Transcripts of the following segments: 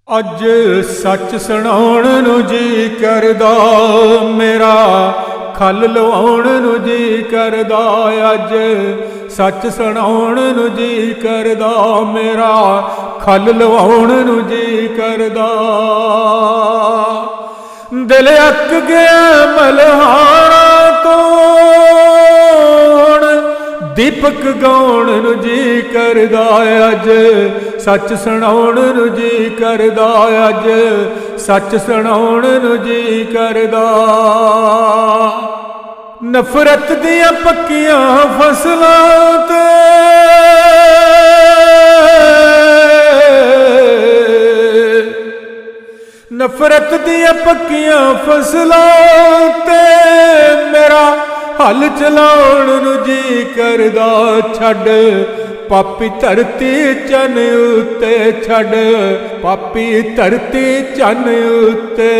अज सच सुनाउण नूं जी करदा, मेरा खल लवाउण नूं जी करदा। अज सच सुनाउण नूं जी करदा, मेरा खल लवाउण नूं जी करदा। दिल अक गया मल्हारा तो दीपक गाउण नूं जी करदा। अज सच सुनाउण नूं जी करदा, अज सच सुनाउण नूं जी करदा। नफरत दियां पक्कियां फसलां ते नफरत दियां पक्कियां फसलां ते मेरा हल चलाउण नूं जी करदा। छड्ड पापी धरती चन उत्ते, छड्ड पापी धरती चन उत्ते,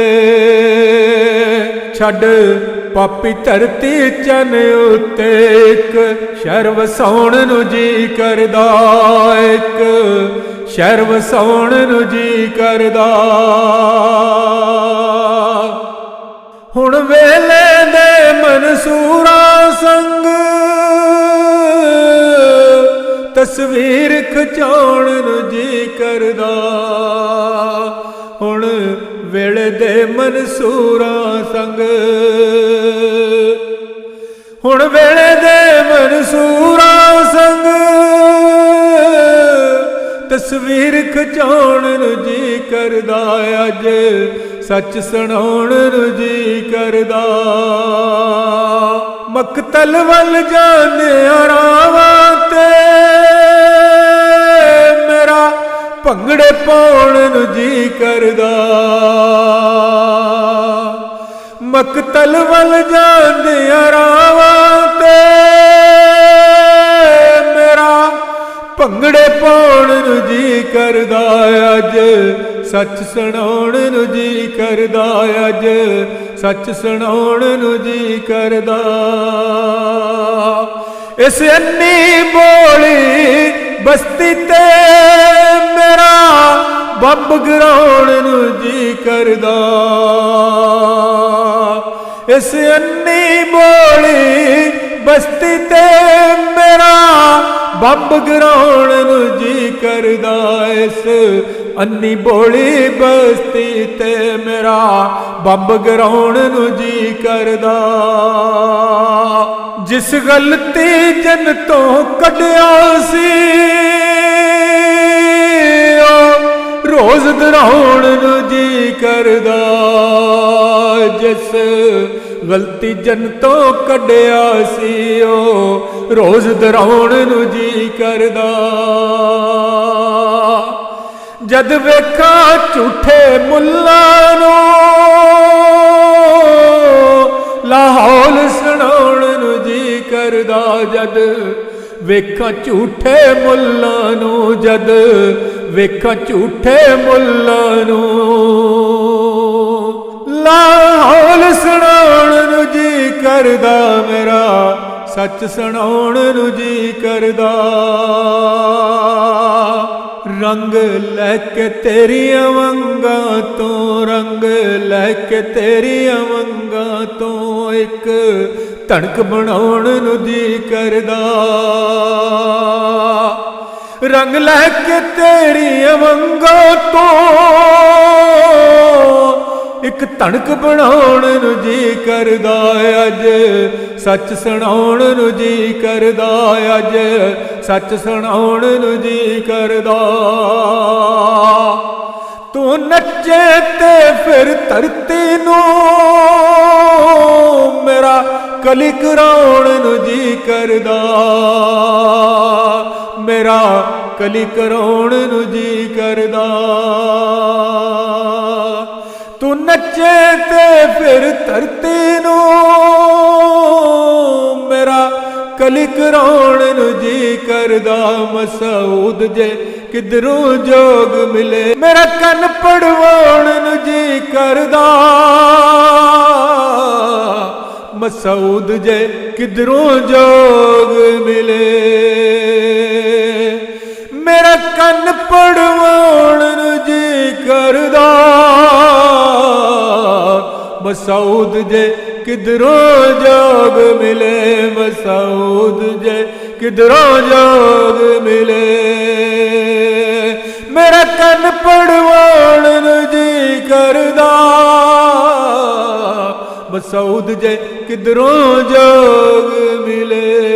छड्ड पापी धरती चन उत्ते। एक शहर वसाउण नूं जी करदा, एक शहर वसाउण नूं जी करदा। हुण वेले दे मंसूरा संग तस्वीर खिचाउण नूं जी करदा। हुण वेले दे मंसूरा संग, हुण वेले दे मंसूरा संग तस्वीर खिचाउण नूं जी करदा। अज सच सुनाउण नूं जी करदा। मकतल वल जांदियां रावां ते मेरा भंगड़े पाउण नूं जी करदा। मकतल वल जांदियां रावां ते मेरा भंगड़े पाउण नूं जी करदा। अज सच सुनाउण नूं जी करदा, अज सच सुनाउण नूं जी करदा। इस अन्नी बोली बस्ती ते मेरा बंब गिराउण नूं जी करदा। इस अन्नी बोली बस्ती ते मेरा बंब गिराउण नूं जी करदा। इस अन्नी बोली बस्ती ते मेरा बंब गिराउण नूं जी करदा। जिस गलती जन तो कढिया सी रोज दोहराउण नूं जी करदा। जिस गलती जन तो कढिया सी रोज दोहराउण नूं जी करदा। जद वेखा झूठे मुल्लां नूं लाहौल सुनाउण नूं जी करदा। जद वेखा झूठे मुल्लां नूं, जद वेखा झूठे मुल्लां नूं लाहौल सुनाउण नूं जी करदा। मेरा सच सुनाउण नूं जी करदा। रंग लैके तेरियां वंगां तो, रंग लैके तेरियां वंगां तो एक धड़क बनाउण नूं जी करदा। रंग लैके तेरियां वंगां तो एक धड़क बनाउण नूं जी करदा। अज सच सुनाउण नूं जी करदा, अज सच सुनाउण नूं जी करदा। तू नचे ते फिर धरती नूं मेरा कली कराउण नूं जी करदा। मेरा कली कराउण नूं जी करदा। तू नचे ते फिर धरती नूं मेरा कली कराउण नूं जी करदा। मसूद जे किधरों जोग मिले मेरा कन पड़वाउण नूं जी करदा। मसूद जे किधरों जोग मिले मेरा कन पड़वाउण नूं जी करदा। करदा मसूद जे किधरों जोग मिले मसूद जे किधरों जोग मिले मेरा कन पड़वाण जी करदा मसूद जे किधरों जोग मिले।